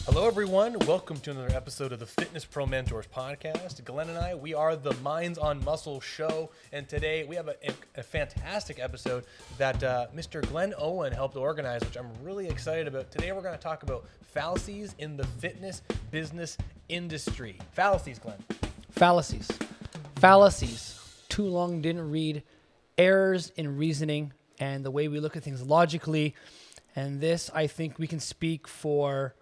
Hello, everyone. Welcome to another episode of the Fitness Pro Mentors podcast. Glenn and I, we are the Minds on Muscle show, and today we have a fantastic episode that Mr. Glenn Owen helped organize, which I'm really excited about. Today we're going to talk about fallacies in the fitness business industry. Fallacies, Glenn. Fallacies. Fallacies. Too long didn't read. Errors in reasoning and the way we look at things logically. And this, I think we can speak for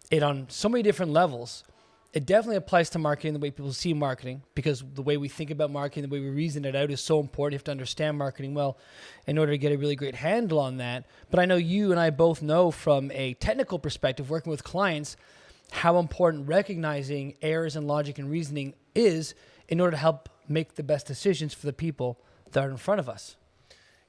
it on so many different levels. It definitely applies to marketing, the way people see marketing, because the way we think about marketing, the way we reason it out is so important. You have to understand marketing well in order to get a really great handle on that. But I know you and I both know from a technical perspective, working with clients, how important recognizing errors in logic and reasoning is in order to help make the best decisions for the people that are in front of us.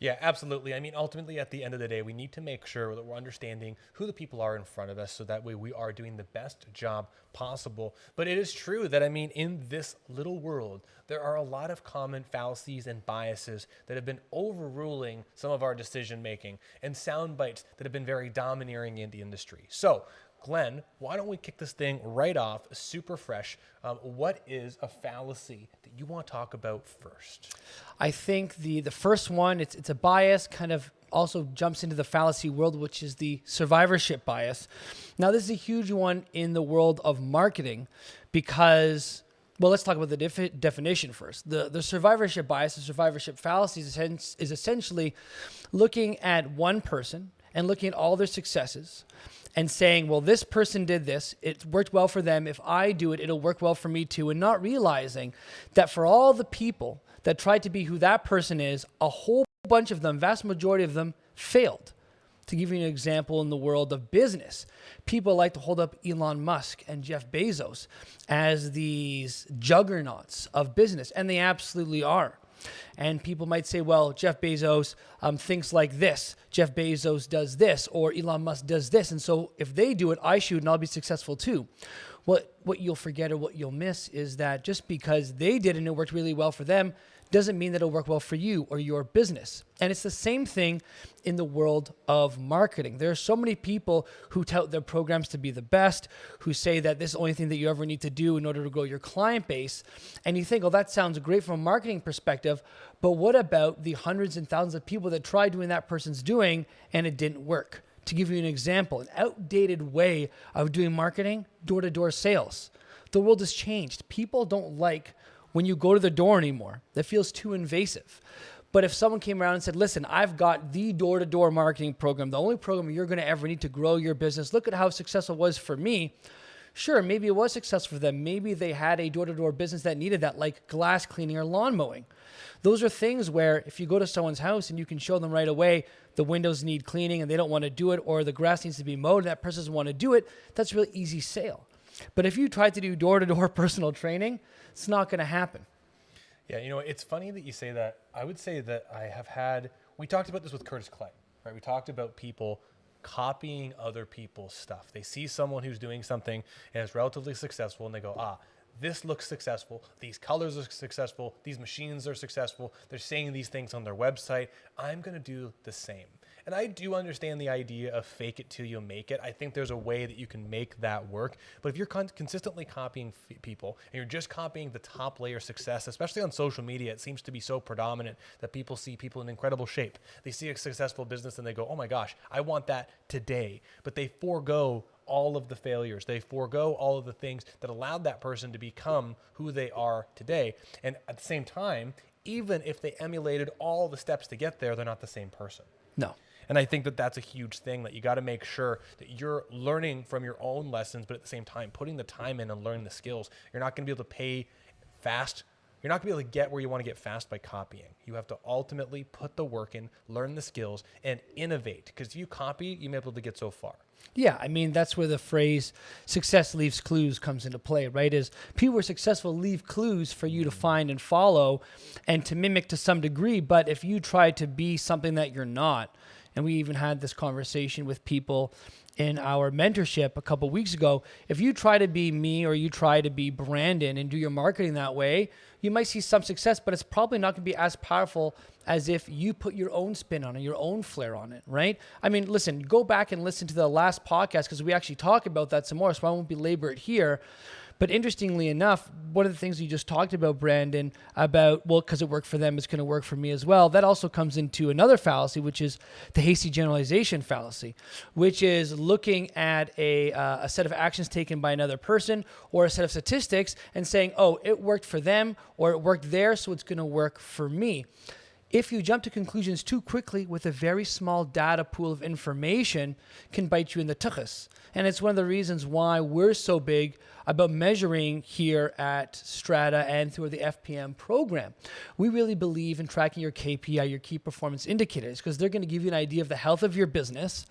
Yeah, absolutely. I mean, ultimately, at the end of the day, we need to make sure that we're understanding who the people are in front of us so that way we are doing the best job possible. But it is true that, I mean, in this little world, there are a lot of common fallacies and biases that have been overruling some of our decision making and sound bites that have been very domineering in the industry. So, Glenn, why don't we kick this thing right off, super fresh? What is a fallacy that you want to talk about first? I think the first one, it's a bias, kind of also jumps into the fallacy world, which is the survivorship bias. Now, this is a huge one in the world of marketing because, well, let's talk about the definition first. The survivorship bias, the survivorship fallacy is essentially looking at one person and looking at all their successes and saying, well, this person did this, it worked well for them. If I do it, it'll work well for me too. And not realizing that for all the people that tried to be who that person is, a whole bunch of them, vast majority of them, failed. To give you an example in the world of business, people like to hold up Elon Musk and Jeff Bezos as these juggernauts of business, and they absolutely are. And people might say, well, Jeff Bezos thinks like this. Jeff Bezos does this, or Elon Musk does this. And so if they do it, I should, and I'll be successful too. What you'll forget or what you'll miss is that just because they did and it worked really well for them doesn't mean that it'll work well for you or your business. And it's the same thing in the world of marketing. There are so many people who tout their programs to be the best, who say that this is the only thing that you ever need to do in order to grow your client base. And you think, oh, that sounds great from a marketing perspective, but what about the hundreds and thousands of people that tried doing that person's doing and it didn't work? To give you an example, an outdated way of doing marketing, door-to-door sales. The world has changed. People don't like when you go to the door anymore. That feels too invasive. But if someone came around and said, listen, I've got the door-to-door marketing program, the only program you're going to ever need to grow your business. Look at how successful it was for me. Sure, maybe it was successful for them. Maybe they had a door-to-door business that needed that, like glass cleaning or lawn mowing. Those are things where if you go to someone's house and you can show them right away the windows need cleaning and they don't want to do it, or the grass needs to be mowed and that person doesn't want to do it, that's a really easy sale. But if you try to do door-to-door personal training, it's not going to happen. Yeah, you know, it's funny that you say that. I would say that I have had, we talked about this with Curtis Clay, right? We talked about people copying other people's stuff. They see someone who's doing something and is relatively successful and they go, this looks successful. These colors are successful. These machines are successful. They're saying these things on their website. I'm going to do the same. And I do understand the idea of fake it till you make it. I think there's a way that you can make that work. But if you're consistently copying people and you're just copying the top layer success, especially on social media, it seems to be so predominant that people see people in incredible shape. They see a successful business and they go, oh my gosh, I want that today. But they forego all of the failures. They forego all of the things that allowed that person to become who they are today. And at the same time, even if they emulated all the steps to get there, they're not the same person. No. And I think that that's a huge thing, that you got to make sure that you're learning from your own lessons, but at the same time, putting the time in and learning the skills. You're not going to be able to pay fast. You're not going to be able to get where you want to get fast by copying. You have to ultimately put the work in, learn the skills, and innovate. Because if you copy, you may be able to get so far. Yeah, I mean, that's where the phrase success leaves clues comes into play, right? Is people who are successful leave clues for you to find and follow and to mimic to some degree. But if you try to be something that you're not, and we even had this conversation with people in our mentorship a couple weeks ago. If you try to be me or you try to be Brandon and do your marketing that way, you might see some success, but it's probably not going to be as powerful as if you put your own spin on it, your own flair on it, right? I mean, listen, go back and listen to the last podcast because we actually talk about that some more, so I won't belabor it here. But interestingly enough, one of the things you just talked about, Brandon, about, well, because it worked for them, it's going to work for me as well. That also comes into another fallacy, which is the hasty generalization fallacy, which is looking at a set of actions taken by another person or a set of statistics and saying, oh, it worked for them or it worked there, so it's going to work for me. If you jump to conclusions too quickly with a very small data pool of information, can bite you in the tuchus. And it's one of the reasons why we're so big about measuring here at Strata and through the FPM program. We really believe in tracking your KPI, your key performance indicators, because they're going to give you an idea of the health of your business,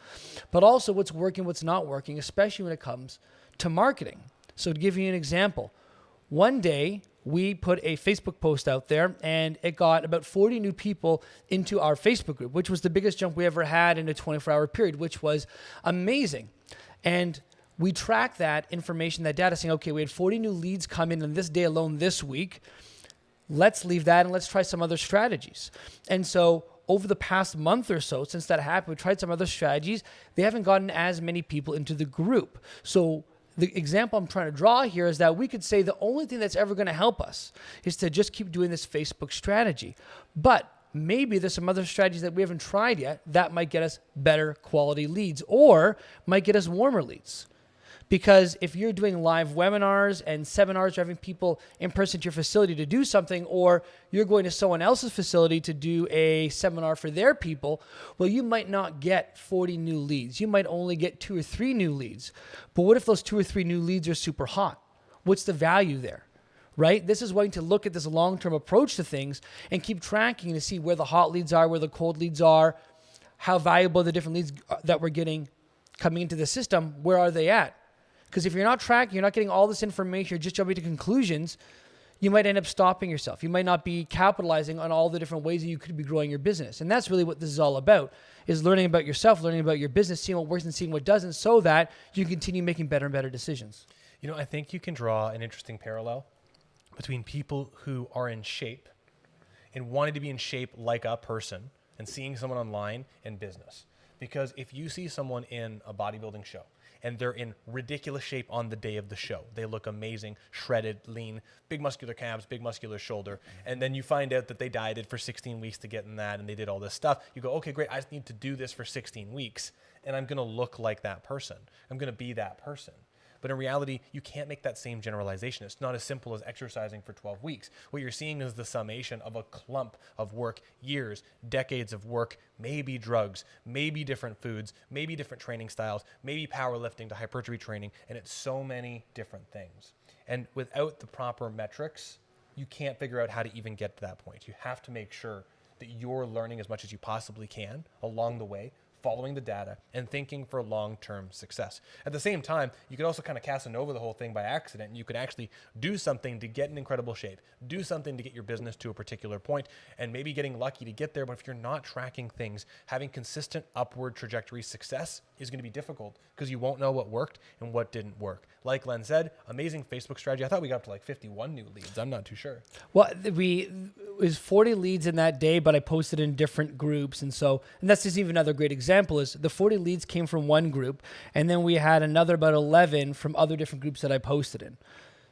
but also what's working, what's not working, especially when it comes to marketing. So to give you an example, one day we put a Facebook post out there and it got about 40 new people into our Facebook group, which was the biggest jump we ever had in a 24-hour period, which was amazing. And we track that information, that data, saying, okay, we had 40 new leads come in on this day alone this week. Let's leave that and let's try some other strategies. And so over the past month or so, since that happened, we tried some other strategies. They haven't gotten as many people into the group. So the example I'm trying to draw here is that we could say the only thing that's ever going to help us is to just keep doing this Facebook strategy. But maybe there's some other strategies that we haven't tried yet that might get us better quality leads or might get us warmer leads. Because if you're doing live webinars and seminars or having people in person to your facility to do something, or you're going to someone else's facility to do a seminar for their people, well, you might not get 40 new leads. You might only get 2 or 3 new leads. But what if those 2 or 3 new leads are super hot? What's the value there? Right? This is wanting to look at this long-term approach to things and keep tracking to see where the hot leads are, where the cold leads are, how valuable the different leads that we're getting coming into the system, where are they at? Because if you're not tracking, you're not getting all this information, you're just jumping to conclusions, you might end up stopping yourself. You might not be capitalizing on all the different ways that you could be growing your business. And that's really what this is all about, is learning about yourself, learning about your business, seeing what works and seeing what doesn't, so that you can continue making better and better decisions. You know, I think you can draw an interesting parallel between people who are in shape and wanting to be in shape like a person and seeing someone online in business. Because if you see someone in a bodybuilding show and they're in ridiculous shape on the day of the show, they look amazing, shredded, lean, big muscular calves, big muscular shoulder, and then you find out that they dieted for 16 weeks to get in that and they did all this stuff, you go, okay, great, I just need to do this for 16 weeks and I'm going to look like that person. I'm going to be that person. But in reality, you can't make that same generalization. It's not as simple as exercising for 12 weeks. What you're seeing is the summation of a clump of work, years, decades of work, maybe drugs, maybe different foods, maybe different training styles, maybe powerlifting to hypertrophy training, and it's so many different things. And without the proper metrics, you can't figure out how to even get to that point. You have to make sure that you're learning as much as you possibly can along the way, following the data and thinking for long-term success. At the same time, you could also kind of Casanova the whole thing by accident. And you could actually do something to get in incredible shape, do something to get your business to a particular point, and maybe getting lucky to get there. But if you're not tracking things, having consistent upward trajectory success is going to be difficult because you won't know what worked and what didn't work. Like Len said, amazing Facebook strategy. I thought we got up to like 51 new leads. I'm not too sure. Well, it was 40 leads in that day, but I posted in different groups. And that's just even another great example is the 40 leads came from one group, and then we had another about 11 from other different groups that I posted in.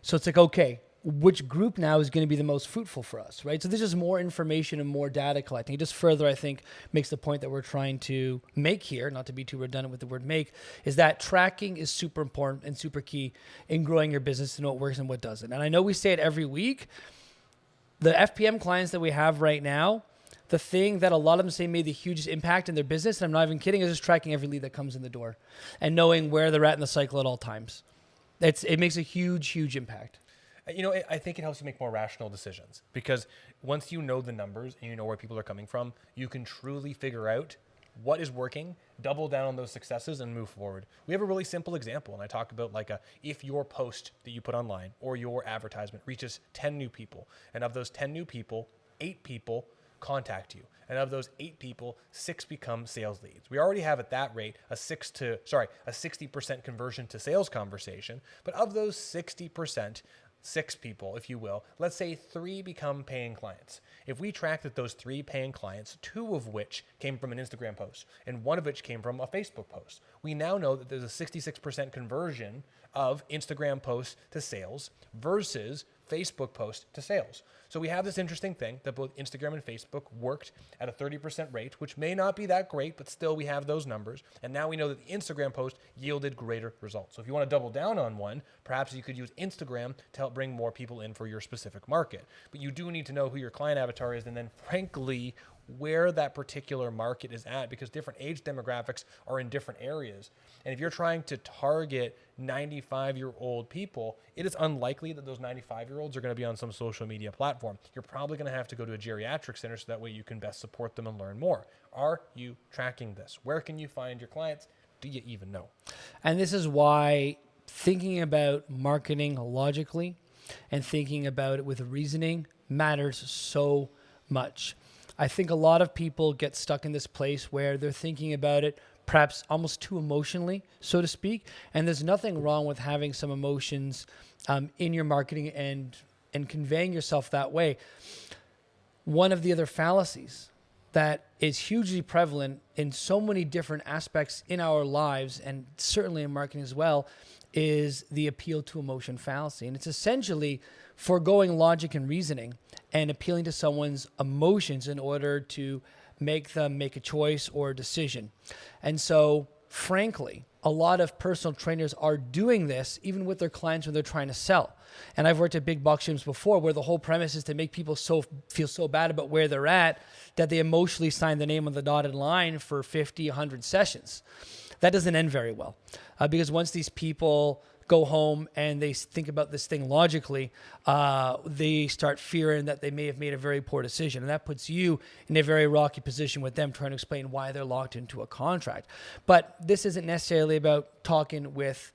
So it's like, okay, which group now is going to be the most fruitful for us, right? So there's just more information and more data collecting. It just further, I think, makes the point that we're trying to make here, not to be too redundant with the word make, is that tracking is super important and super key in growing your business to know what works and what doesn't. And I know we say it every week. The FPM clients that we have right now, the thing that a lot of them say made the hugest impact in their business, and I'm not even kidding, is just tracking every lead that comes in the door and knowing where they're at in the cycle at all times. It makes a huge, huge impact. You know, I think it helps you make more rational decisions because once you know the numbers and you know where people are coming from, you can truly figure out what is working, double down on those successes and move forward. We have a really simple example, and I talk about if your post that you put online or your advertisement reaches 10 new people, and of those 10 new people, 8 people contact you. And of those 8 people, 6 become sales leads. We already have at that rate a 60% conversion to sales conversation. But of those 60%, 6 people, if you will, let's say 3 become paying clients. If we track that those 3 paying clients, 2 of which came from an Instagram post and 1 of which came from a Facebook post, we now know that there's a 66% conversion of Instagram posts to sales versus Facebook post to sales. So we have this interesting thing that both Instagram and Facebook worked at a 30% rate, which may not be that great, but still we have those numbers. And now we know that the Instagram post yielded greater results. So if you want to double down on one, perhaps you could use Instagram to help bring more people in for your specific market. But you do need to know who your client avatar is and then frankly, where that particular market is at, because different age demographics are in different areas. And if you're trying to target 95-year-old people, it is unlikely that those 95-year-olds are going to be on some social media platform. You're probably going to have to go to a geriatric center so that way you can best support them and learn more. Are you tracking this? Where can you find your clients? Do you even know? And this is why thinking about marketing logically and thinking about it with reasoning matters so much. I think a lot of people get stuck in this place where they're thinking about it perhaps almost too emotionally, so to speak. And there's nothing wrong with having some emotions in your marketing and conveying yourself that way. One of the other fallacies that is hugely prevalent in so many different aspects in our lives, and certainly in marketing as well, is the appeal to emotion fallacy. And it's essentially foregoing logic and reasoning and appealing to someone's emotions in order to make them make a choice or a decision. And so, frankly, a lot of personal trainers are doing this even with their clients when they're trying to sell. And I've worked at big box gyms before where the whole premise is to make people feel so bad about where they're at that they emotionally sign the name on the dotted line for 50, 100 sessions. That doesn't end very well because once these people go home and they think about this thing logically, they start fearing that they may have made a very poor decision. And that puts you in a very rocky position with them trying to explain why they're locked into a contract. But this isn't necessarily about talking with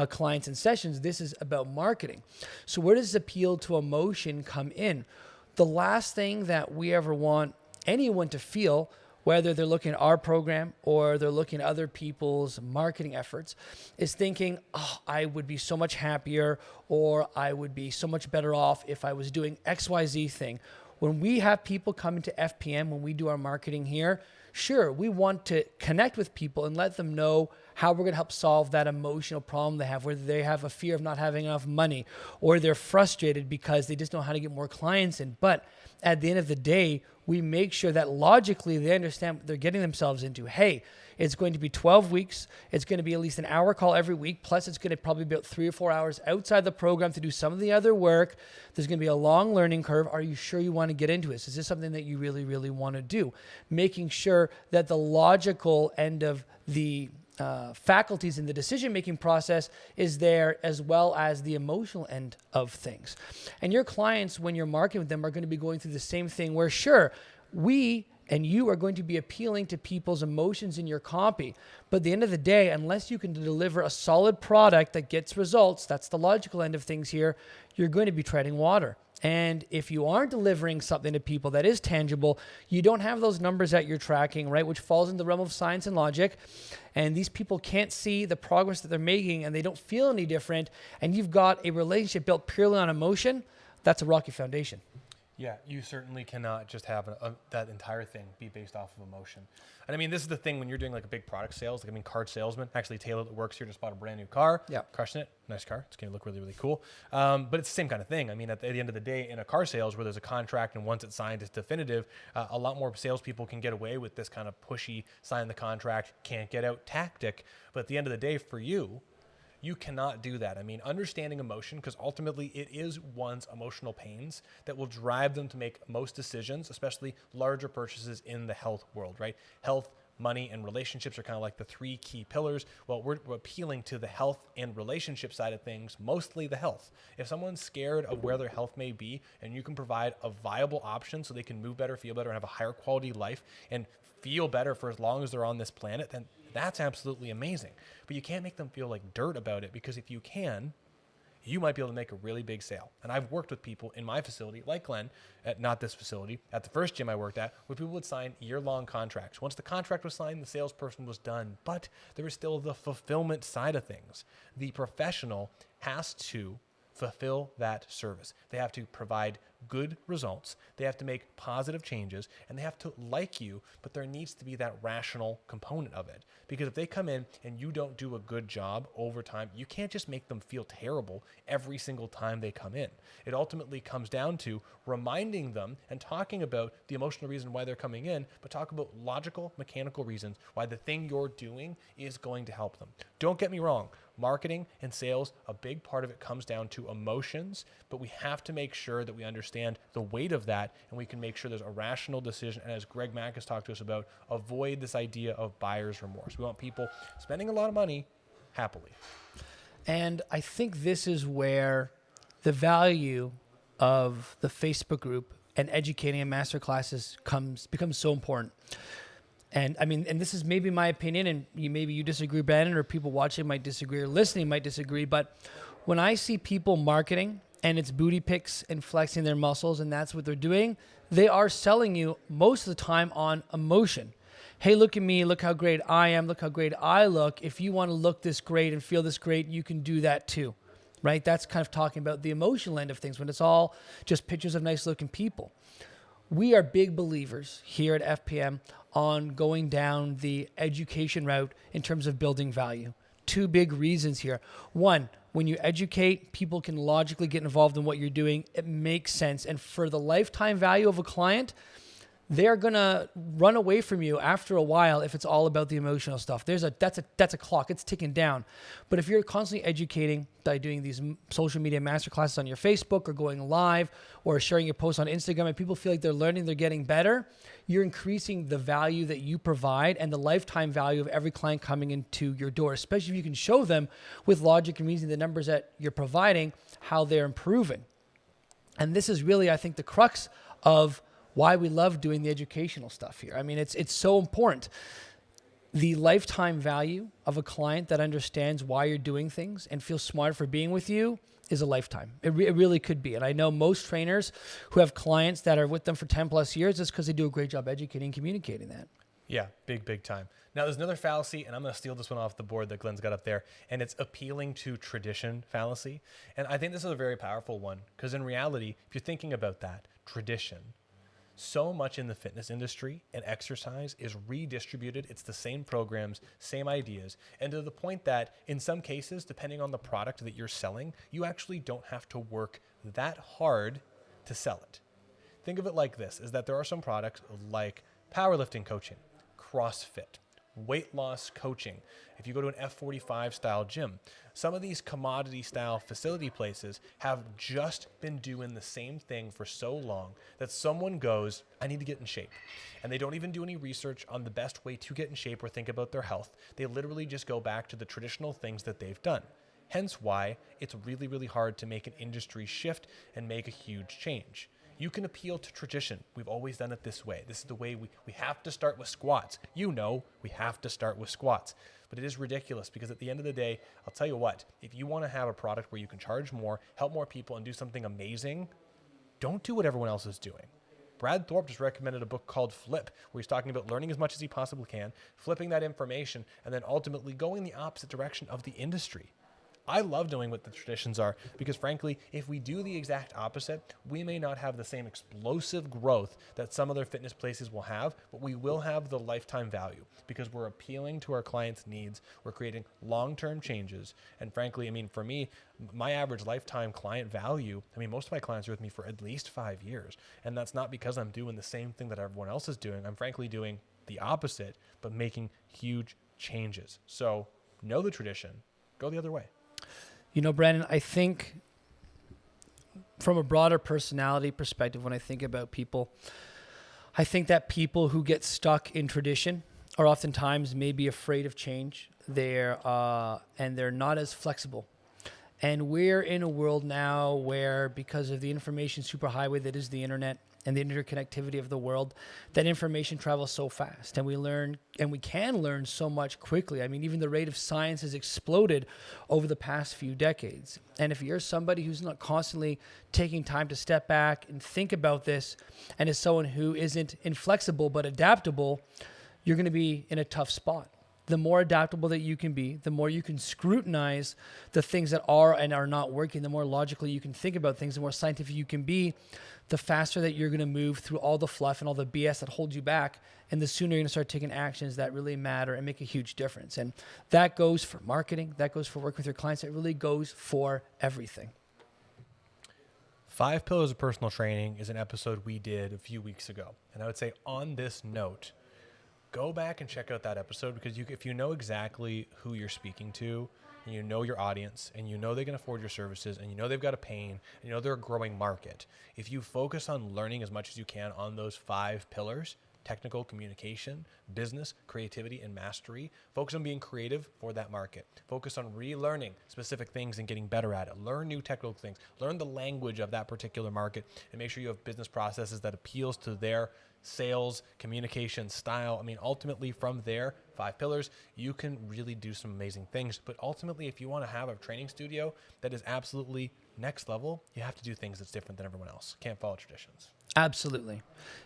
clients and sessions. This is about marketing. So where does appeal to emotion come in? The last thing that we ever want anyone to feel, whether they're looking at our program or they're looking at other people's marketing efforts, is thinking, oh, I would be so much happier or I would be so much better off if I was doing XYZ thing. When we have people coming to FPM, when we do our marketing here, sure, we want to connect with people and let them know how we're going to help solve that emotional problem they have, whether they have a fear of not having enough money or they're frustrated because they just don't know how to get more clients in. But at the end of the day, we make sure that logically they understand what they're getting themselves into. Hey, it's going to be 12 weeks. It's going to be at least an hour call every week. Plus, it's going to probably be about 3 or 4 hours outside the program to do some of the other work. There's going to be a long learning curve. Are you sure you want to get into this? Is this something that you really, really want to do? Making sure that the logical end of the faculties in the decision-making process is there, as well as the emotional end of things. And your clients, when you're marketing with them, are going to be going through the same thing where, sure, we and you are going to be appealing to people's emotions in your copy. But at the end of the day, unless you can deliver a solid product that gets results, that's the logical end of things here, you're going to be treading water. And if you aren't delivering something to people that is tangible, you don't have those numbers that you're tracking, right, which falls in the realm of science and logic. And these people can't see the progress that they're making and they don't feel any different. And you've got a relationship built purely on emotion. That's a rocky foundation. Yeah, you certainly cannot just have that entire thing be based off of emotion. And I mean, this is the thing when you're doing like a big product sales, like I mean, car salesman, actually Taylor that works here just bought a brand new car. Yeah. Crushing it. Nice car. It's going to look really, really cool. But it's the same kind of thing. I mean, at the end of the day, in a car sales where there's a contract and once it's signed, it's definitive, a lot more salespeople can get away with this kind of pushy, sign the contract, can't get out tactic. But at the end of the day, for you, you cannot do that. I mean, understanding emotion, because ultimately it is one's emotional pains that will drive them to make most decisions, especially larger purchases in the health world, right? Health, money, and relationships are kind of like the 3 key pillars. Well, we're appealing to the health and relationship side of things, mostly the health. If someone's scared of where their health may be and you can provide a viable option so they can move better, feel better, and have a higher quality life and feel better for as long as they're on this planet, then that's absolutely amazing. But you can't make them feel like dirt about it, because if you can, you might be able to make a really big sale. And I've worked with people in my facility, like Glenn, at not this facility, at the first gym I worked at, where people would sign year-long contracts. Once the contract was signed, the salesperson was done, but there was still the fulfillment side of things. The professional has to fulfill that service. They have to provide good results. They have to make positive changes, and they have to like you, but there needs to be that rational component of it. Because if they come in and you don't do a good job over time, you can't just make them feel terrible every single time they come in. It ultimately comes down to reminding them and talking about the emotional reason why they're coming in, but talk about logical, mechanical reasons why the thing you're doing is going to help them. Don't get me wrong. Marketing and sales, a big part of it comes down to emotions, but we have to make sure that we understand the weight of that, and we can make sure there's a rational decision. And as Greg Mack has talked to us about, avoid this idea of buyer's remorse. We want people spending a lot of money happily. And I think this is where the value of the Facebook group and educating in master classes becomes so important. And I mean, and this is maybe my opinion, and maybe you disagree, Brandon, or people watching might disagree, or listening might disagree. But when I see people marketing and it's booty pics and flexing their muscles, and that's what they're doing, they are selling you most of the time on emotion. Hey, look at me. Look how great I am. Look how great I look. If you want to look this great and feel this great, you can do that too, right? That's kind of talking about the emotional end of things when it's all just pictures of nice looking people. We are big believers here at FPM on going down the education route in terms of building value. Two big reasons here. One, when you educate, people can logically get involved in what you're doing. It makes sense. And for the lifetime value of a client, they're going to run away from you after a while if it's all about the emotional stuff. That's a clock. It's ticking down. But if you're constantly educating by doing these social media masterclasses on your Facebook or going live or sharing your posts on Instagram, and people feel like they're learning, they're getting better, you're increasing the value that you provide and the lifetime value of every client coming into your door, especially if you can show them with logic and reasoning the numbers that you're providing, how they're improving. And this is really, I think, the crux of why we love doing the educational stuff here. I mean, it's so important. The lifetime value of a client that understands why you're doing things and feels smart for being with you is a lifetime. It really could be. And I know most trainers who have clients that are with them for 10 plus years, it's because they do a great job educating and communicating that. Yeah, big time. Now, there's another fallacy, and I'm going to steal this one off the board that Glenn's got up there, and it's appealing to tradition fallacy. And I think this is a very powerful one because in reality, if you're thinking about that, tradition, so much in the fitness industry and exercise is redistributed. It's the same programs, same ideas. And to the point that in some cases, depending on the product that you're selling, you actually don't have to work that hard to sell it. Think of it like this, is that there are some products like powerlifting coaching, CrossFit, weight loss coaching. If you go to an F45 style gym, some of these commodity style facility places have just been doing the same thing for so long that someone goes, I need to get in shape. And they don't even do any research on the best way to get in shape or think about their health. They literally just go back to the traditional things that they've done. Hence why it's really, really hard to make an industry shift and make a huge change. You can appeal to tradition. We've always done it this way. This is the way we have to start with squats. You know, we have to start with squats. But it is ridiculous because at the end of the day, I'll tell you what, if you want to have a product where you can charge more, help more people, and do something amazing, don't do what everyone else is doing. Brad Thorpe just recommended a book called Flip, where he's talking about learning as much as he possibly can, flipping that information, and then ultimately going the opposite direction of the industry. I love knowing what the traditions are because, frankly, if we do the exact opposite, we may not have the same explosive growth that some other fitness places will have, but we will have the lifetime value because we're appealing to our clients' needs. We're creating long-term changes. And frankly, I mean, for me, my average lifetime client value, I mean, most of my clients are with me for at least 5 years. And that's not because I'm doing the same thing that everyone else is doing. I'm frankly doing the opposite, but making huge changes. So know the tradition, go the other way. You know, Brandon, I think from a broader personality perspective, when I think about people, I think that people who get stuck in tradition are oftentimes maybe afraid of change. They're not as flexible. And we're in a world now where, because of the information superhighway that is the internet, and the interconnectivity of the world, that information travels so fast, and we learn, and we can learn so much quickly. I mean, even the rate of science has exploded over the past few decades. And if you're somebody who's not constantly taking time to step back and think about this, and is someone who isn't inflexible but adaptable, you're going to be in a tough spot. The more adaptable that you can be, the more you can scrutinize the things that are and are not working, the more logically you can think about things, the more scientific you can be, the faster that you're going to move through all the fluff and all the BS that holds you back, and the sooner you're going to start taking actions that really matter and make a huge difference. And that goes for marketing, that goes for working with your clients, it really goes for everything. 5 Pillars of Personal Training is an episode we did a few weeks ago. And I would say on this note, go back and check out that episode, because if you know exactly who you're speaking to, and you know your audience, and you know they can afford your services, and you know they've got a pain, and you know they're a growing market, if you focus on learning as much as you can on those 5 pillars, technical, communication, business, creativity, and mastery, focus on being creative for that market. Focus on relearning specific things and getting better at it. Learn new technical things. Learn the language of that particular market, and make sure you have business processes that appeals to their sales, communication style. I mean, ultimately from there, 5 pillars, you can really do some amazing things. But ultimately, if you want to have a training studio that is absolutely next level, you have to do things that's different than everyone else. Can't follow traditions. Absolutely.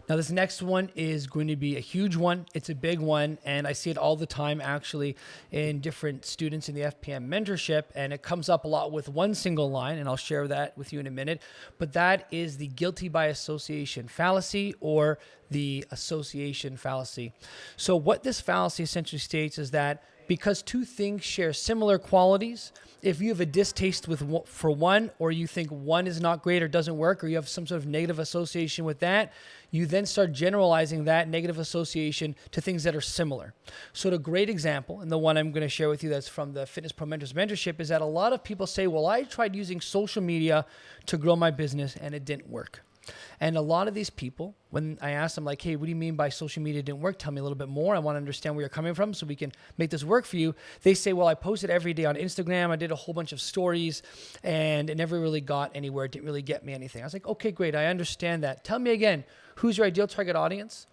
Now, this next one is going to be a huge one. It's a big one, and I see it all the time, actually, in different students in the FPM mentorship, and it comes up a lot with one single line, and I'll share that with you in a minute, but that is the guilty by association fallacy, or the association fallacy. So what this fallacy essentially states is that because two things share similar qualities, if you have a distaste for one, or you think one is not great or doesn't work, or you have some sort of negative association with that, you then start generalizing that negative association to things that are similar. So the great example, and the one I'm going to share with you that's from the Fitness Pro Mentors Mentorship, is that a lot of people say, well, I tried using social media to grow my business and it didn't work. And a lot of these people, when I ask them like, hey, what do you mean by social media didn't work? Tell me a little bit more. I want to understand where you're coming from so we can make this work for you. They say, well, I posted every day on Instagram. I did a whole bunch of stories and it never really got anywhere. It didn't really get me anything. I was like, okay, great. I understand that. Tell me again, who's your ideal target audience?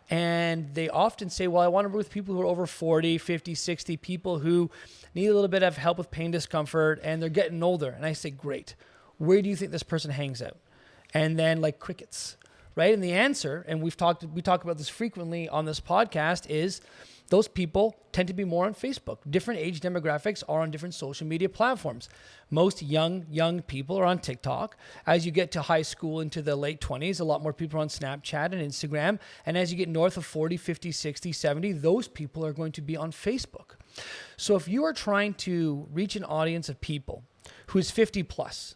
And they often say, well, I want to work with people who are over 40, 50, 60, people who need a little bit of help with pain, discomfort, and they're getting older. And I say, great. Where do you think this person hangs out? And then like crickets, right? And the answer, and we talk about this frequently on this podcast, is those people tend to be more on Facebook. Different age demographics are on different social media platforms. Most young people are on TikTok. As you get to high school into the late 20s, a lot more people are on Snapchat and Instagram. And as you get north of 40, 50, 60, 70, those people are going to be on Facebook. So if you are trying to reach an audience of people who is 50 plus,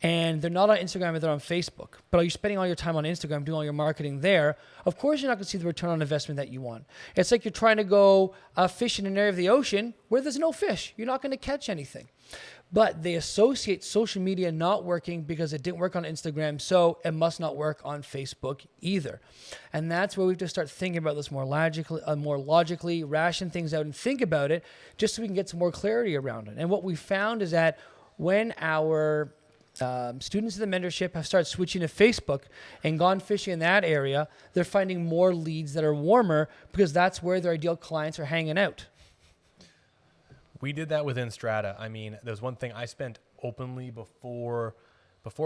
and they're not on Instagram, but they're on Facebook, but are you spending all your time on Instagram doing all your marketing there? Of course, you're not going to see the return on investment that you want. It's like you're trying to go fish in an area of the ocean where there's no fish. You're not going to catch anything. But they associate social media not working because it didn't work on Instagram, so it must not work on Facebook either. And that's where we have to start thinking about this more logically, ration things out and think about it just so we can get some more clarity around it. And what we found is that when our students in the mentorship have started switching to Facebook and gone fishing in that area, they're finding more leads that are warmer because that's where their ideal clients are hanging out. We did that within Strata. I mean, there's one thing I spent openly before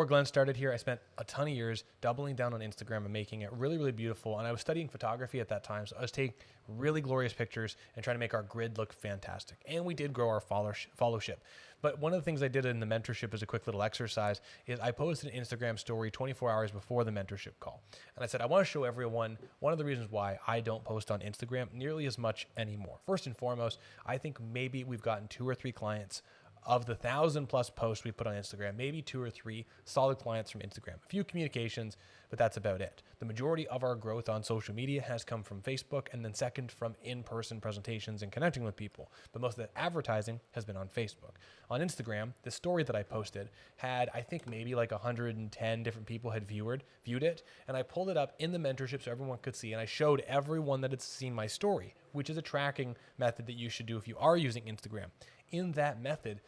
Glenn started here. I spent a ton of years doubling down on Instagram and making it really, really beautiful. And I was studying photography at that time, so I was taking really glorious pictures and trying to make our grid look fantastic. And we did grow our followership. But one of the things I did in the mentorship as a quick little exercise is I posted an Instagram story 24 hours before the mentorship call. And I said, I want to show everyone one of the reasons why I don't post on Instagram nearly as much anymore. First and foremost, I think maybe we've gotten 2 or 3 clients of the 1,000+ posts we put on Instagram, maybe 2 or 3 solid clients from Instagram, a few communications, but that's about it. The majority of our growth on social media has come from Facebook, and then second from in-person presentations and connecting with people. But most of the advertising has been on Facebook. On Instagram, the story that I posted had, I think maybe like 110 different people had viewed it, and I pulled it up in the mentorship so everyone could see, and I showed everyone that had seen my story, which is a tracking method that you should do if you are using Instagram. In that method,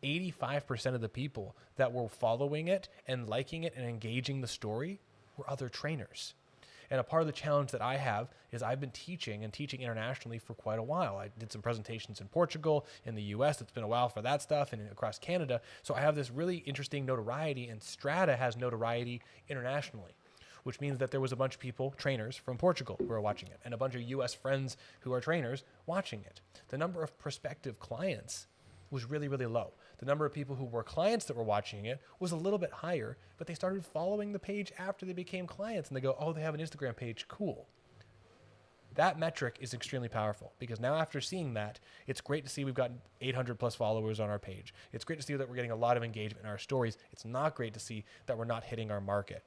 85% of the people that were following it and liking it and engaging the story were other trainers. And a part of the challenge that I have is I've been teaching internationally for quite a while. I did some presentations in Portugal, in the US. It's been a while for that stuff, and across Canada. So I have this really interesting notoriety, and Strata has notoriety internationally, which means that there was a bunch of people, trainers from Portugal, who are watching it, and a bunch of US friends who are trainers watching it. The number of prospective clients was really, really low. The number of people who were clients that were watching it was a little bit higher, but they started following the page after they became clients, and they go, oh, they have an Instagram page, cool. That metric is extremely powerful, because now after seeing that, it's great to see we've got 800 plus followers on our page. It's great to see that we're getting a lot of engagement in our stories. It's not great to see that we're not hitting our market.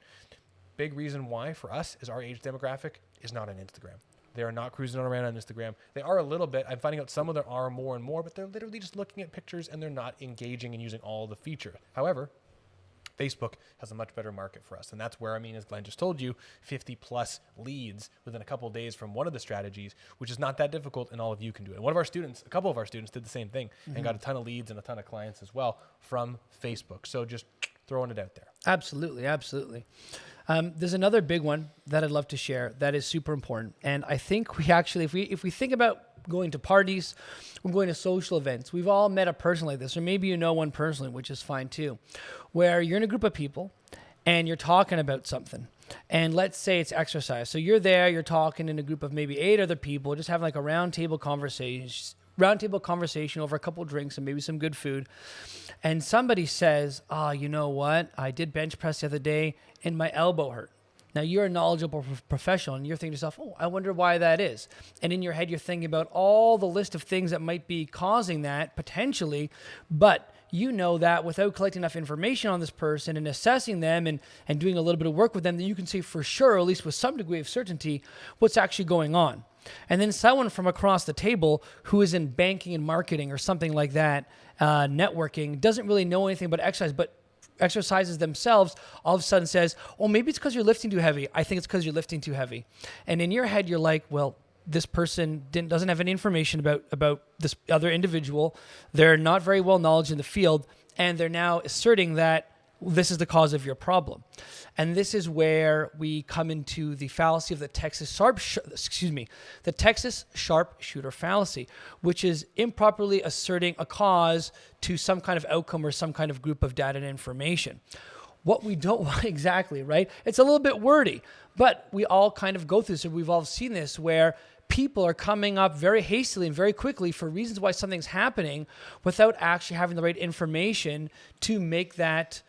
Big reason why for us is our age demographic is not on Instagram. They are not cruising around on Instagram. They are a little bit. I'm finding out some of them are more and more, but they're literally just looking at pictures and they're not engaging and using all the features. However, Facebook has a much better market for us. And that's where, as Glenn just told you, 50 plus leads within a couple of days from one of the strategies, which is not that difficult, and all of you can do it. And a couple of our students did the same thing and got a ton of leads and a ton of clients as well from Facebook. So just throwing it out there. Absolutely, absolutely. There's another big one that I'd love to share that is super important. And I think we actually, if we think about going to parties, we're going to social events, we've all met a person like this, or maybe you know one personally, which is fine too, where you're in a group of people and you're talking about something. And let's say it's exercise. So you're there, you're talking in a group of maybe 8 other people, just having like a roundtable conversation over a couple of drinks and maybe some good food. And somebody says, you know what? I did bench press the other day and my elbow hurt. Now you're a knowledgeable professional and you're thinking to yourself, I wonder why that is. And in your head, you're thinking about all the list of things that might be causing that potentially, but you know that without collecting enough information on this person and assessing them and doing a little bit of work with them, then you can say for sure, or at least with some degree of certainty, what's actually going on. And then someone from across the table who is in banking and marketing or something like that, networking, doesn't really know anything about exercise, but exercises themselves, all of a sudden says, maybe it's because you're lifting too heavy. I think it's because you're lifting too heavy. And in your head, you're like, well, this person doesn't have any information about this other individual. They're not very well knowledgeable in the field, and they're now asserting that this is the cause of your problem. And this is where we come into the fallacy of the Texas sharpshooter fallacy, which is improperly asserting a cause to some kind of outcome or some kind of group of data and information. What we don't want exactly, right? It's a little bit wordy, but we all kind of go through this, and we've all seen this where people are coming up very hastily and very quickly for reasons why something's happening without actually having the right information to make that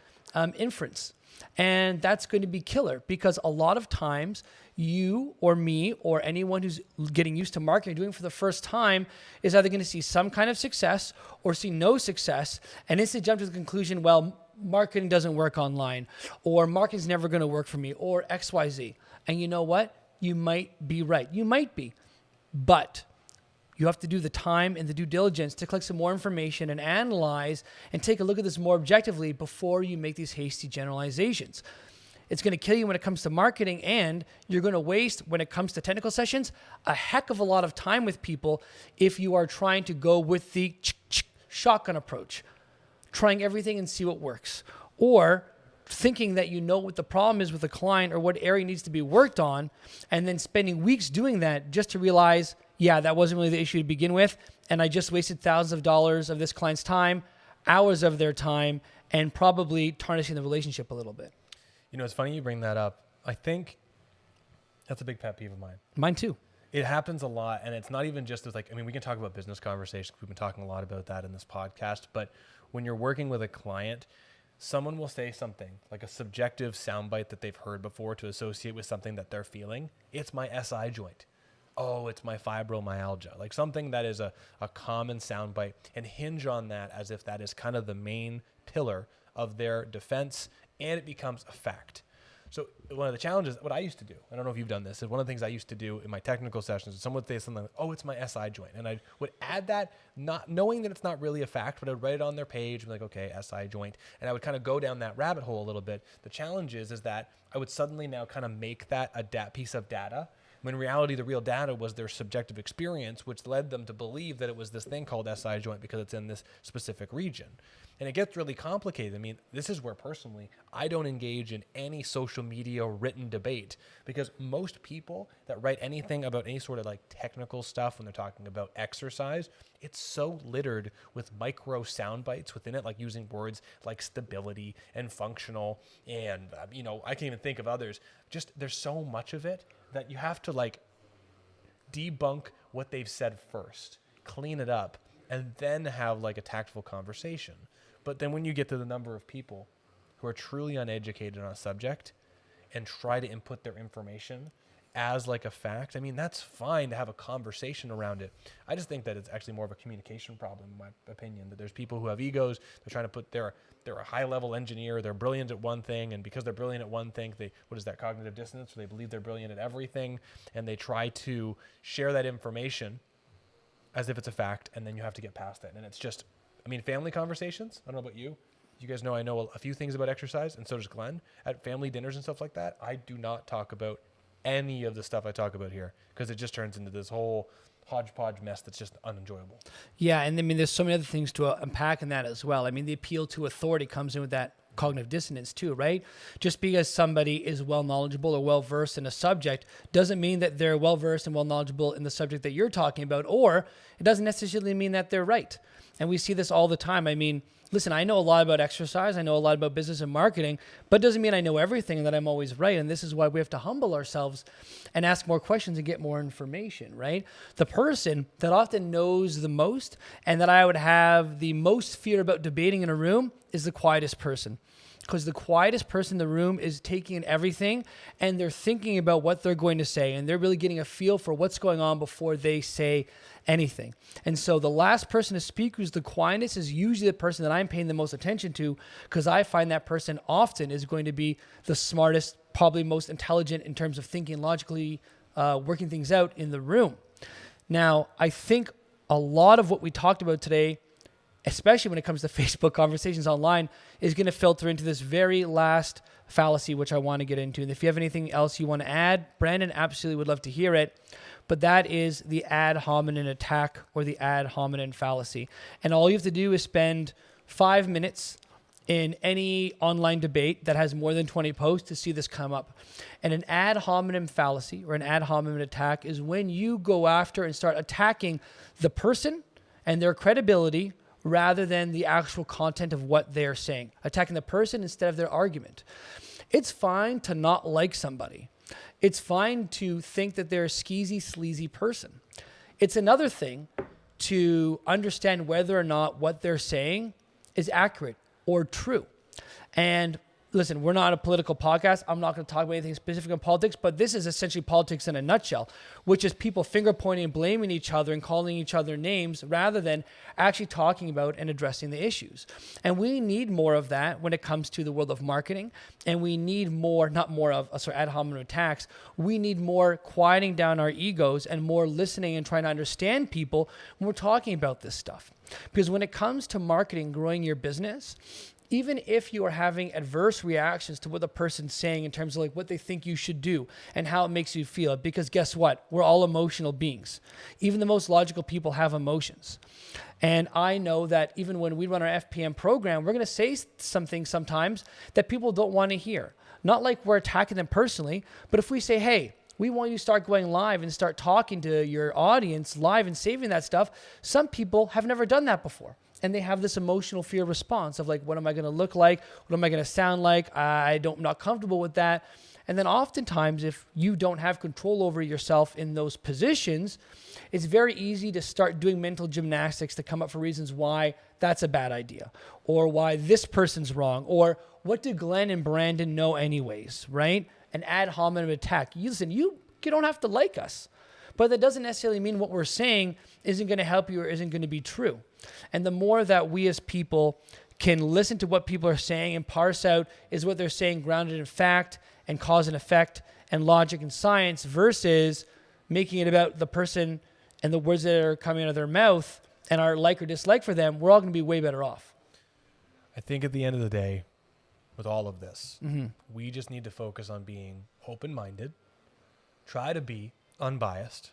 inference. And that's going to be killer, because a lot of times you or me or anyone who's getting used to marketing, doing it for the first time, is either going to see some kind of success or see no success and instantly jump to the conclusion, well, marketing doesn't work online, or marketing's never going to work for me, or XYZ. And you know what? You might be right. You might be. But you have to do the time and the due diligence to collect some more information and analyze and take a look at this more objectively before you make these hasty generalizations. It's going to kill you when it comes to marketing, and you're going to waste, when it comes to technical sessions, a heck of a lot of time with people if you are trying to go with the shotgun approach, trying everything and see what works, or thinking that you know what the problem is with a client or what area needs to be worked on, and then spending weeks doing that just to realize, yeah, that wasn't really the issue to begin with, and I just wasted thousands of dollars of this client's time, hours of their time, and probably tarnishing the relationship a little bit. It's funny you bring that up. I think that's a big pet peeve of mine. Mine too. It happens a lot, and it's not even just with we can talk about business conversations. We've been talking a lot about that in this podcast, but when you're working with a client, someone will say something like a subjective soundbite that they've heard before to associate with something that they're feeling. It's my SI joint. Oh, it's my fibromyalgia. Like something that is a common soundbite, and hinge on that as if that is kind of the main pillar of their defense, and it becomes a fact. So one of the challenges, what I used to do, I don't know if you've done this, is one of the things I used to do in my technical sessions, someone would say something like, oh, it's my SI joint. And I would add that, not knowing that it's not really a fact, but I would write it on their page and be like, okay, SI joint. And I would kind of go down that rabbit hole a little bit. The challenge is that I would suddenly now kind of make that a piece of data when in reality the real data was their subjective experience, which led them to believe that it was this thing called SI joint because it's in this specific region. And it gets really complicated. I mean, this is where personally I don't engage in any social media written debate, because most people that write anything about any sort of like technical stuff when they're talking about exercise, it's so littered with micro sound bites within it, like using words like stability and functional. And, I can't even think of others. Just there's so much of it that you have to like debunk what they've said first, clean it up, and then have like a tactful conversation. But then when you get to the number of people who are truly uneducated on a subject and try to input their information as like a fact, I mean, that's fine to have a conversation around it. I just think that it's actually more of a communication problem, in my opinion, that there's people who have egos. They're trying to put they're a high level engineer. They're brilliant at one thing. And because they're brilliant at one thing, what is that, cognitive dissonance? Where they believe they're brilliant at everything. And they try to share that information as if it's a fact. And then you have to get past it. And it's just, family conversations. I don't know about you. You guys know I know a few things about exercise, and so does Glenn. At family dinners and stuff like that, I do not talk about any of the stuff I talk about here, because it just turns into this whole hodgepodge mess that's just unenjoyable. Yeah, and there's so many other things to unpack in that as well. The appeal to authority comes in with that cognitive dissonance too, right? Just because somebody is well knowledgeable or well versed in a subject doesn't mean that they're well versed and well knowledgeable in the subject that you're talking about, or it doesn't necessarily mean that they're right. And we see this all the time. Listen, I know a lot about exercise. I know a lot about business and marketing, but it doesn't mean I know everything and that I'm always right. And this is why we have to humble ourselves and ask more questions and get more information, right? The person that often knows the most and that I would have the most fear about debating in a room is the quietest person. Because the quietest person in the room is taking in everything and they're thinking about what they're going to say, and they're really getting a feel for what's going on before they say anything. And so the last person to speak, who's the quietest, is usually the person that I'm paying the most attention to, because I find that person often is going to be the smartest, probably most intelligent in terms of thinking logically, working things out in the room. Now, I think a lot of what we talked about today, especially when it comes to Facebook conversations online, is going to filter into this very last fallacy, which I want to get into. And if you have anything else you want to add, Brandon, absolutely would love to hear it. But that is the ad hominem attack, or the ad hominem fallacy. And all you have to do is spend 5 minutes in any online debate that has more than 20 posts to see this come up. And an ad hominem fallacy, or an ad hominem attack, is when you go after and start attacking the person and their credibility rather than the actual content of what they're saying, attacking the person instead of their argument. It's fine to not like somebody. It's fine to think that they're a skeezy, sleazy person. It's another thing to understand whether or not what they're saying is accurate or true. And listen, we're not a political podcast. I'm not going to talk about anything specific in politics, but this is essentially politics in a nutshell, which is people finger pointing and blaming each other and calling each other names rather than actually talking about and addressing the issues. And we need more of that when it comes to the world of marketing. And we need more, not more of ad hominem attacks. We need more quieting down our egos and more listening and trying to understand people when we're talking about this stuff. Because when it comes to marketing, growing your business, even if you are having adverse reactions to what the person's saying in terms of like what they think you should do and how it makes you feel, because guess what? We're all emotional beings. Even the most logical people have emotions. And I know that even when we run our FPM program, we're going to say some things sometimes that people don't want to hear. Not like we're attacking them personally, but if we say, hey, we want you to start going live and start talking to your audience live and saving that stuff, some people have never done that before. And they have this emotional fear response of like, what am I going to look like? What am I going to sound like? I'm not comfortable with that. And then oftentimes, if you don't have control over yourself in those positions, it's very easy to start doing mental gymnastics to come up for reasons why that's a bad idea, or why this person's wrong, or what do Glenn and Brandon know anyways, right? An ad hominem attack. Listen, you don't have to like us, but that doesn't necessarily mean what we're saying isn't going to help you or isn't going to be true. And the more that we as people can listen to what people are saying and parse out, is what they're saying grounded in fact and cause and effect and logic and science, versus making it about the person and the words that are coming out of their mouth and our like or dislike for them, we're all going to be way better off. I think at the end of the day, with all of this, we just need to focus on being open-minded, try to be unbiased,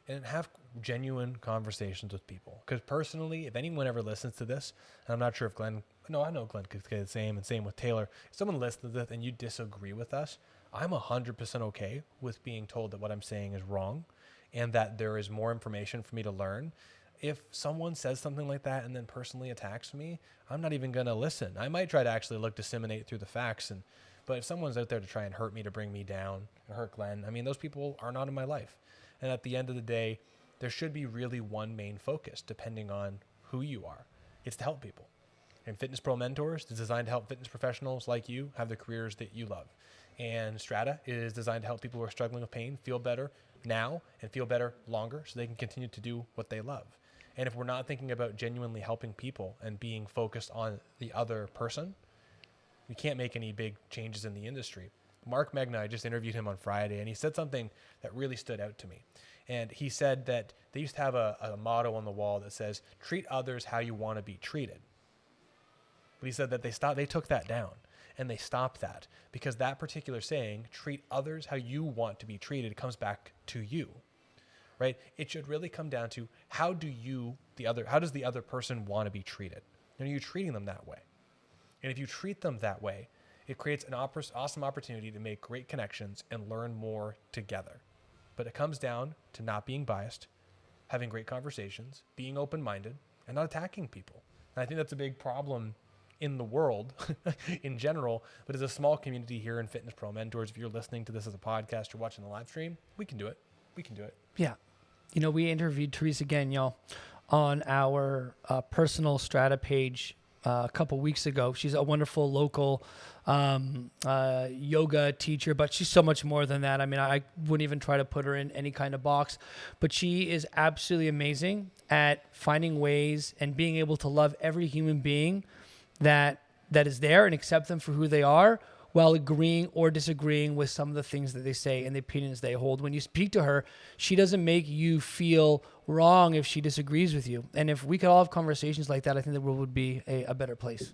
and have genuine conversations with people. Because personally, if anyone ever listens to this, and I'm not sure if Glenn, no, I know Glenn could say the same, and same with Taylor. If someone listens to this and you disagree with us, I'm 100% okay with being told that what I'm saying is wrong and that there is more information for me to learn. If someone says something like that and then personally attacks me, I'm not even going to listen. I might try to actually disseminate through the facts. But if someone's out there to try and hurt me, to bring me down, or hurt Glenn, I mean, those people are not in my life. And at the end of the day, there should be really one main focus, depending on who you are. It's to help people. And Fitness Pro Mentors is designed to help fitness professionals like you have the careers that you love. And Strata is designed to help people who are struggling with pain feel better now and feel better longer so they can continue to do what they love. And if we're not thinking about genuinely helping people and being focused on the other person, we can't make any big changes in the industry. Mark Megna, I just interviewed him on Friday, and he said something that really stood out to me. And he said that they used to have a motto on the wall that says, treat others how you want to be treated. But he said that they took that down and they stopped that because that particular saying, treat others how you want to be treated, comes back to you, right? It should really come down to how does the other person want to be treated? And are you treating them that way? And if you treat them that way, it creates an awesome opportunity to make great connections and learn more together. But it comes down to not being biased, having great conversations, being open-minded, and not attacking people. And I think that's a big problem in the world in general, but as a small community here in Fitness Pro Mentors, if you're listening to this as a podcast or watching the live stream, we can do it. We can do it. Yeah. We interviewed Teresa Gagnon on our personal Strata page a couple weeks ago. She's a wonderful local yoga teacher, but she's so much more than that. I mean, I wouldn't even try to put her in any kind of box, but she is absolutely amazing at finding ways and being able to love every human being that is there and accept them for who they are, while agreeing or disagreeing with some of the things that they say and the opinions they hold. When you speak to her, she doesn't make you feel wrong if she disagrees with you. And if we could all have conversations like that, I think the world would be a better place.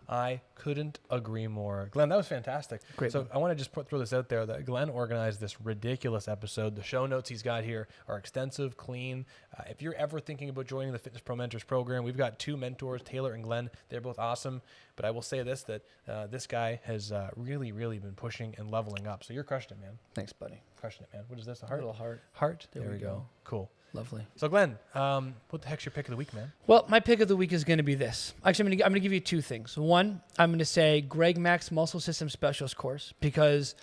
I couldn't agree more. Glenn, that was fantastic. Great. So I want to just throw this out there that Glenn organized this ridiculous episode. The show notes he's got here are extensive, clean. If you're ever thinking about joining the Fitness Pro Mentors program, we've got two mentors, Taylor and Glenn. They're both awesome. But I will say this, that this guy has really, really been pushing and leveling up. So you're crushing it, man. Thanks, buddy. Crushing it, man. What is this? A heart? A little heart. Heart? There we go. Cool. Lovely. So Glenn, what the heck's your pick of the week, man? Well, my pick of the week is going to be this. Actually, I'm going to give you two things. One, I'm going to say Greg Mack's Muscle System Specialist course, because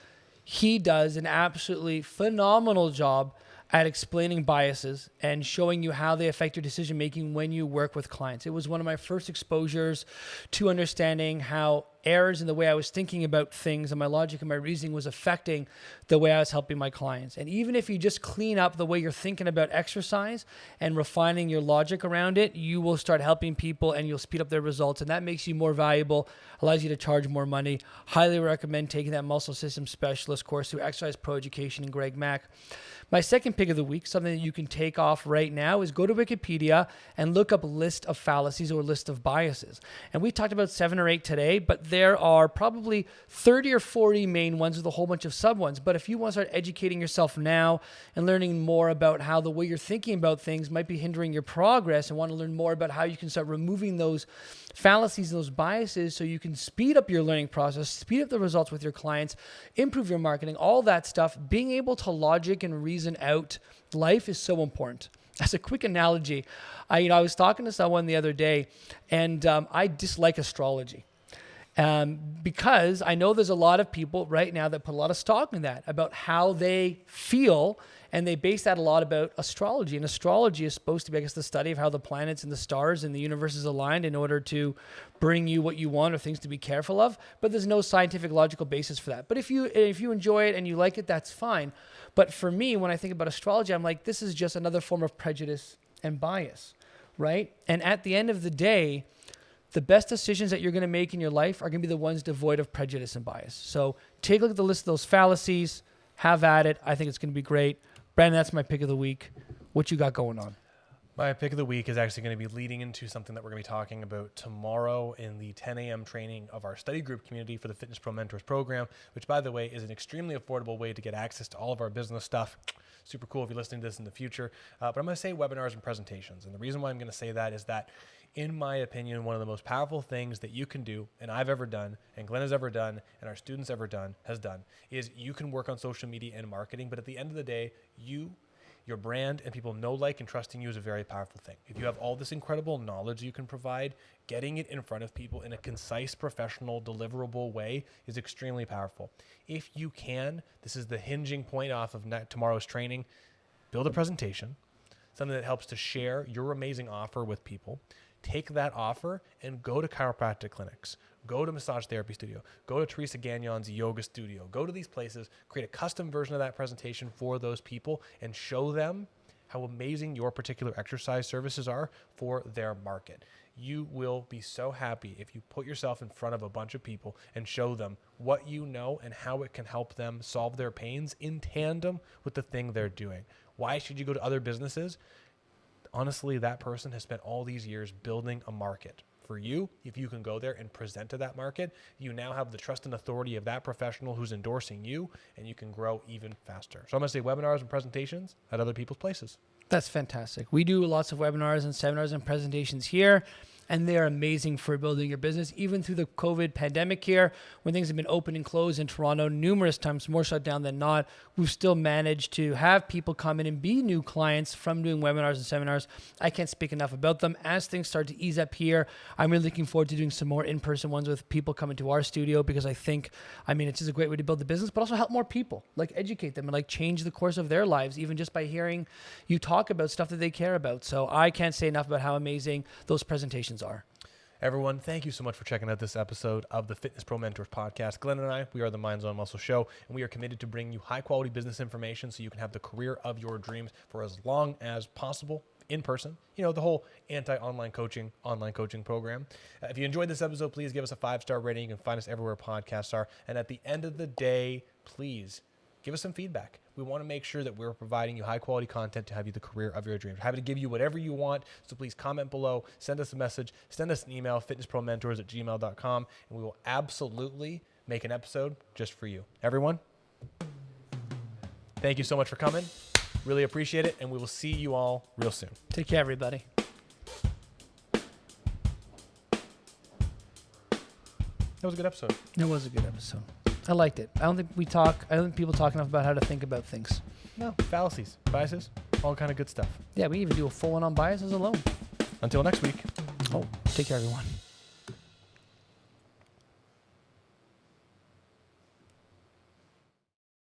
he does an absolutely phenomenal job at explaining biases and showing you how they affect your decision making when you work with clients. It was one of my first exposures to understanding how errors in the way I was thinking about things and my logic and my reasoning was affecting the way I was helping my clients. And even if you just clean up the way you're thinking about exercise and refining your logic around it, you will start helping people and you'll speed up their results. And that makes you more valuable, allows you to charge more money. Highly recommend taking that Muscle System Specialist course through Exercise Pro Education and Greg Mack. My second pick of the week, something that you can take off right now, is go to Wikipedia and look up list of fallacies or list of biases. And we talked about 7 or 8 today, but there are probably 30 or 40 main ones with a whole bunch of sub ones. But if you want to start educating yourself now and learning more about how the way you're thinking about things might be hindering your progress and want to learn more about how you can start removing those fallacies and those biases so you can speed up your learning process, speed up the results with your clients, improve your marketing, all that stuff, being able to logic and reason out life is so important. As a quick analogy, I was talking to someone the other day, and I dislike astrology. Because I know there's a lot of people right now that put a lot of stock in that, about how they feel, and they base that a lot about astrology. And astrology is supposed to be, I guess, the study of how the planets and the stars and the universe is aligned in order to bring you what you want or things to be careful of. But there's no scientific logical basis for that. But if you enjoy it and you like it, that's fine. But for me, when I think about astrology, I'm like, this is just another form of prejudice and bias, right? And at the end of the day, the best decisions that you're going to make in your life are going to be the ones devoid of prejudice and bias. So take a look at the list of those fallacies, have at it. I think it's going to be great. Brandon, that's my pick of the week. What you got going on? My pick of the week is actually going to be leading into something that we're going to be talking about tomorrow in the 10 a.m. training of our study group community for the Fitness Pro Mentors program, which, by the way, is an extremely affordable way to get access to all of our business stuff. super cool if you're listening to this in the future. But I'm going to say webinars and presentations. And the reason why I'm going to say that is that, in my opinion, one of the most powerful things that you can do, and I've ever done, and Glenn has ever done, and our students ever done, is you can work on social media and marketing. But at the end of the day, your brand and people know, like, and trusting you is a very powerful thing. If you have all this incredible knowledge you can provide, getting it in front of people in a concise, professional, deliverable way is extremely powerful. If you can, this is the hinging point off of tomorrow's training, build a presentation, something that helps to share your amazing offer with people. Take that offer and go to chiropractic clinics, go to massage therapy studio, go to Teresa Gagnon's yoga studio, go to these places, create a custom version of that presentation for those people and show them how amazing your particular exercise services are for their market. You will be so happy if you put yourself in front of a bunch of people and show them what you know and how it can help them solve their pains in tandem with the thing they're doing. Why should you go to other businesses? Honestly, that person has spent all these years building a market. For you, if you can go there and present to that market, you now have the trust and authority of that professional who's endorsing you, and you can grow even faster. So I'm going to say webinars and presentations at other people's places. That's fantastic. We do lots of webinars and seminars and presentations here, and they are amazing for building your business. Even through the COVID pandemic here, when things have been open and closed in Toronto numerous times, more shut down than not, we've still managed to have people come in and be new clients from doing webinars and seminars. I can't speak enough about them. As things start to ease up here, I'm really looking forward to doing some more in-person ones with people coming to our studio, because I think, it's just a great way to build the business, but also help more people, like educate them and like change the course of their lives, even just by hearing you talk about stuff that they care about. So I can't say enough about how amazing those presentations are. Everyone, thank you so much for checking out this episode of the Fitness Pro Mentors podcast. Glenn and I, we are the Minds on Muscle show, and we are committed to bringing you high quality business information so you can have the career of your dreams for as long as possible in person. The whole online coaching program. If you enjoyed this episode, please give us a 5-star rating. You can find us everywhere podcasts are. And at the end of the day, please give us some feedback. We want to make sure that we're providing you high quality content to have you the career of your dreams. We're happy to give you whatever you want. So please comment below, send us a message, send us an email, fitnesspromentors@gmail.com, and we will absolutely make an episode just for you. Everyone, thank you so much for coming. Really appreciate it. And we will see you all real soon. Take care, everybody. That was a good episode. It was a good episode. I liked it. I don't think people talk enough about how to think about things. No, fallacies, biases, all kind of good stuff. Yeah, we even do a full one on biases alone. Until next week. Take care, everyone.